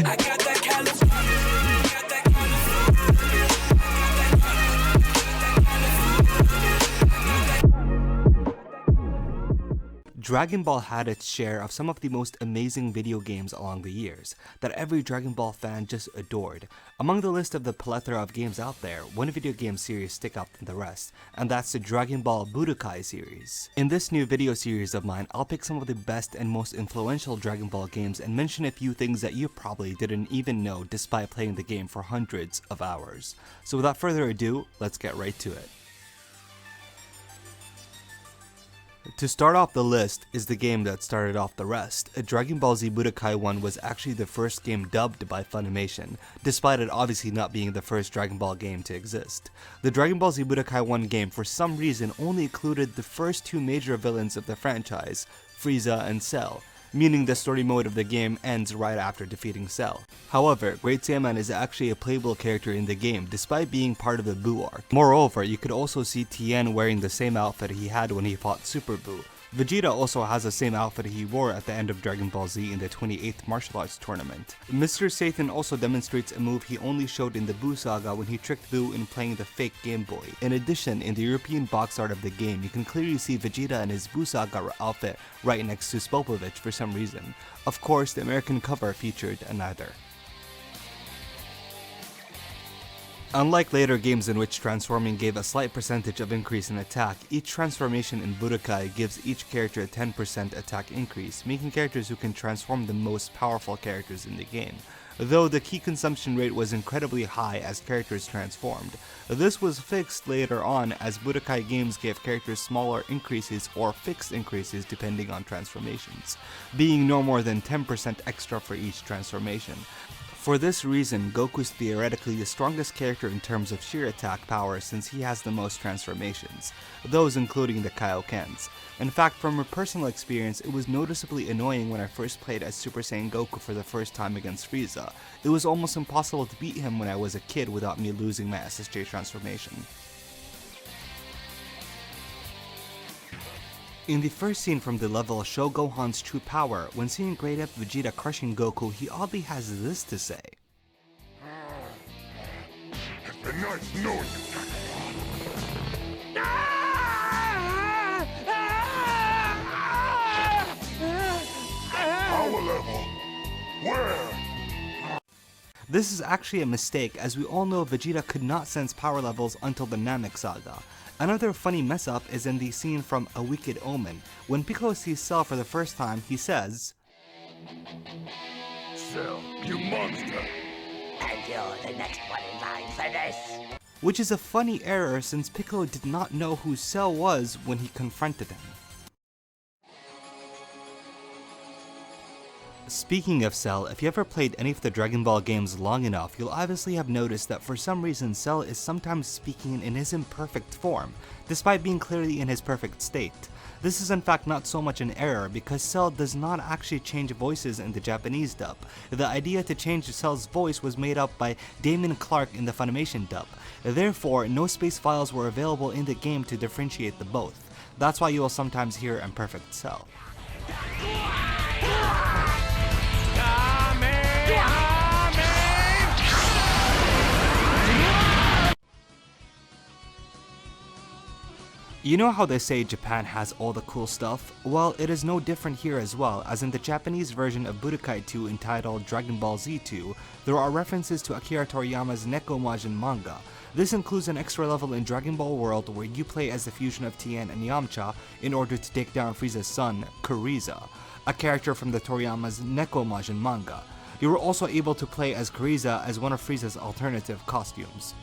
I got that California, got that Dragon Ball had its share of some of the most amazing video games along the years, that every Dragon Ball fan just adored. Among the list of the plethora of games out there, one video game series stick out than the rest, and that's the Dragon Ball Budokai series. In this new video series of mine, I'll pick some of the best and most influential Dragon Ball games and mention a few things that you probably didn't even know despite playing the game for hundreds of hours. So without further ado, let's get right to it. To start off the list is the game that started off the rest. Dragon Ball Z Budokai 1 was actually the first game dubbed by Funimation, despite it obviously not being the first Dragon Ball game to exist. The Dragon Ball Z Budokai 1 game for some reason only included the first two major villains of the franchise, Frieza and Cell, meaning the story mode of the game ends right after defeating Cell. However, Great Saiyaman is actually a playable character in the game despite being part of the Buu arc. Moreover, you could also see Tien wearing the same outfit he had when he fought Super Buu. Vegeta also has the same outfit he wore at the end of Dragon Ball Z in the 28th martial arts tournament. Mr. Satan also demonstrates a move he only showed in the Buu saga when he tricked Buu in playing the fake Game Boy. In addition, in the European box art of the game, you can clearly see Vegeta in his Buu saga outfit right next to Spopovich for some reason. Of course, the American cover featured neither. Unlike later games in which transforming gave a slight percentage of increase in attack, each transformation in Budokai gives each character a 10% attack increase, making characters who can transform the most powerful characters in the game. Though the key consumption rate was incredibly high as characters transformed. This was fixed later on as Budokai games gave characters smaller increases or fixed increases depending on transformations, being no more than 10% extra for each transformation. For this reason, Goku's theoretically the strongest character in terms of sheer attack power since he has the most transformations, those including the Kaioken's. In fact, from a personal experience, it was noticeably annoying when I first played as Super Saiyan Goku for the first time against Frieza. It was almost impossible to beat him when I was a kid without me losing my SSJ transformation. In the first scene from the level Show Gohan's True Power, when seeing Great Ape Vegeta crushing Goku, he oddly has this to say. It's been nice knowing you. Power level? Where? This is actually a mistake, as we all know Vegeta could not sense power levels until the Namek saga. Another funny mess up is in the scene from A Wicked Omen. When Piccolo sees Cell for the first time, he says, Cell, you monster! And you're the next one in line for this! Which is a funny error since Piccolo did not know who Cell was when he confronted him. Speaking of Cell, if you ever played any of the Dragon Ball games long enough, you'll obviously have noticed that for some reason Cell is sometimes speaking in his imperfect form, despite being clearly in his perfect state. This is in fact not so much an error because Cell does not actually change voices in the Japanese dub. The idea to change Cell's voice was made up by Damon Clark in the Funimation dub. Therefore, no space files were available in the game to differentiate the both. That's why you will sometimes hear Imperfect Cell. You know how they say Japan has all the cool stuff? Well, it is no different here as well, as in the Japanese version of Budokai 2 entitled Dragon Ball Z 2, there are references to Akira Toriyama's Neko Majin manga. This includes an extra level in Dragon Ball World where you play as the fusion of Tien and Yamcha in order to take down Frieza's son, Kuriza, a character from the Toriyama's Neko Majin manga. You were also able to play as Kuriza as one of Frieza's alternative costumes.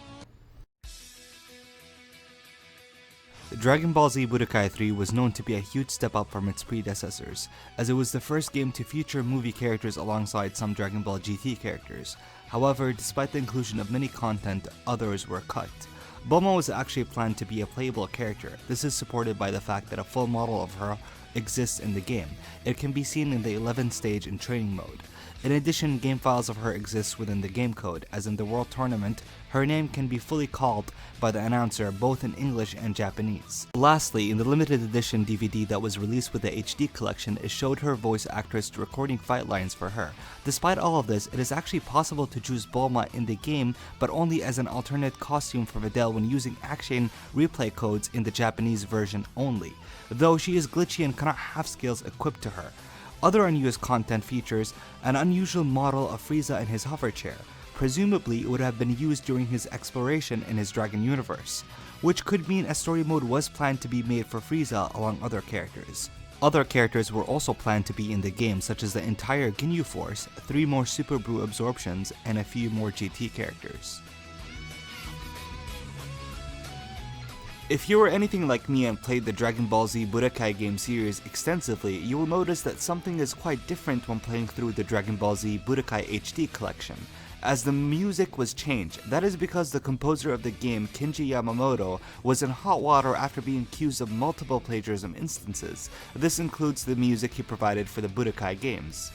Dragon Ball Z Budokai 3 was known to be a huge step up from its predecessors, as it was the first game to feature movie characters alongside some Dragon Ball GT characters. However, despite the inclusion of many content, others were cut. Bulma was actually planned to be a playable character. This is supported by the fact that a full model of her exists in the game. It can be seen in the 11th stage in training mode. In addition, game files of her exist within the game code, as in the World Tournament, her name can be fully called by the announcer both in English and Japanese. Lastly, in the limited edition DVD that was released with the HD collection, it showed her voice actress recording fight lines for her. Despite all of this, it is actually possible to choose Bulma in the game, but only as an alternate costume for Videl when using action replay codes in the Japanese version only, though she is glitchy and cannot have skills equipped to her. Other unused content features an unusual model of Frieza in his hover chair. Presumably, it would have been used during his exploration in his Dragon universe, which could mean a story mode was planned to be made for Frieza along other characters. Other characters were also planned to be in the game, such as the entire Ginyu Force, 3 more Super Brew absorptions, and a few more GT characters. If you were anything like me and played the Dragon Ball Z Budokai game series extensively, you will notice that something is quite different when playing through the Dragon Ball Z Budokai HD collection, as the music was changed. That is because the composer of the game, Kenji Yamamoto, was in hot water after being accused of multiple plagiarism instances. This includes the music he provided for the Budokai games.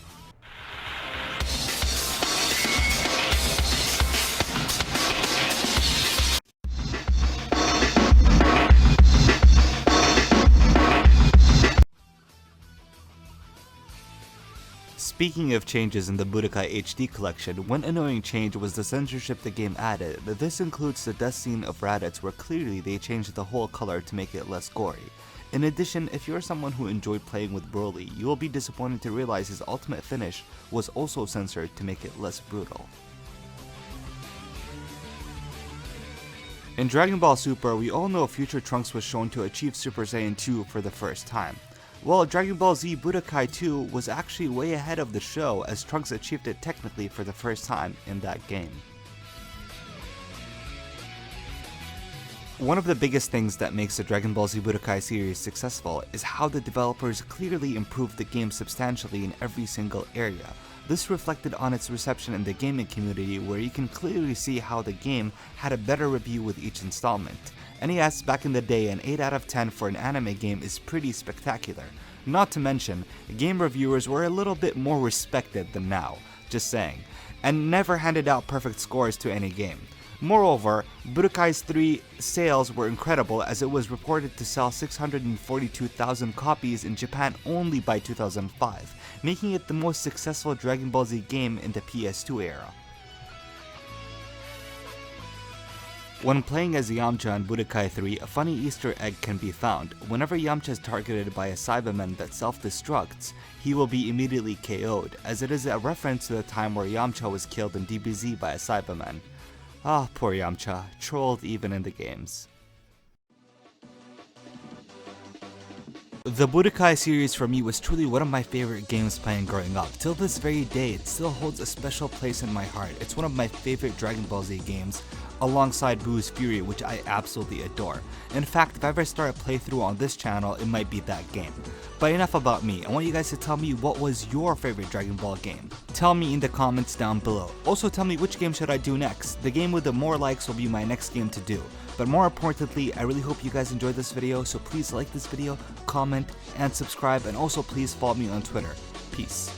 Speaking of changes in the Budokai HD collection, one annoying change was the censorship the game added. This includes the death scene of Raditz, where clearly they changed the whole color to make it less gory. In addition, if you're someone who enjoyed playing with Broly, you will be disappointed to realize his ultimate finish was also censored to make it less brutal. In Dragon Ball Super, we all know future Trunks was shown to achieve Super Saiyan 2 for the first time. Well, Dragon Ball Z Budokai 2 was actually way ahead of the show, as Trunks achieved it technically for the first time in that game. One of the biggest things that makes the Dragon Ball Z Budokai series successful is how the developers clearly improved the game substantially in every single area. This reflected on its reception in the gaming community, where you can clearly see how the game had a better review with each installment. NES back in the day, an 8 out of 10 for an anime game is pretty spectacular. Not to mention, game reviewers were a little bit more respected than now, just saying, and never handed out perfect scores to any game. Moreover, Budokai's 3 sales were incredible, as it was reported to sell 642,000 copies in Japan only by 2005, making it the most successful Dragon Ball Z game in the PS2 era. When playing as Yamcha in Budokai 3, a funny Easter egg can be found. Whenever Yamcha is targeted by a Cyberman that self-destructs, he will be immediately KO'd, as it is a reference to the time where Yamcha was killed in DBZ by a Cyberman. Ah, poor Yamcha, trolled even in the games. The Budokai series for me was truly one of my favorite games playing growing up. Till this very day, it still holds a special place in my heart. It's one of my favorite Dragon Ball Z games, alongside Buu's Fury, which I absolutely adore. In fact, if I ever start a playthrough on this channel, it might be that game. But enough about me, I want you guys to tell me what was your favorite Dragon Ball game. Tell me in the comments down below. Also tell me which game should I do next. The game with the more likes will be my next game to do. But more importantly, I really hope you guys enjoyed this video, so please like this video, comment, and subscribe, and also please follow me on Twitter. Peace.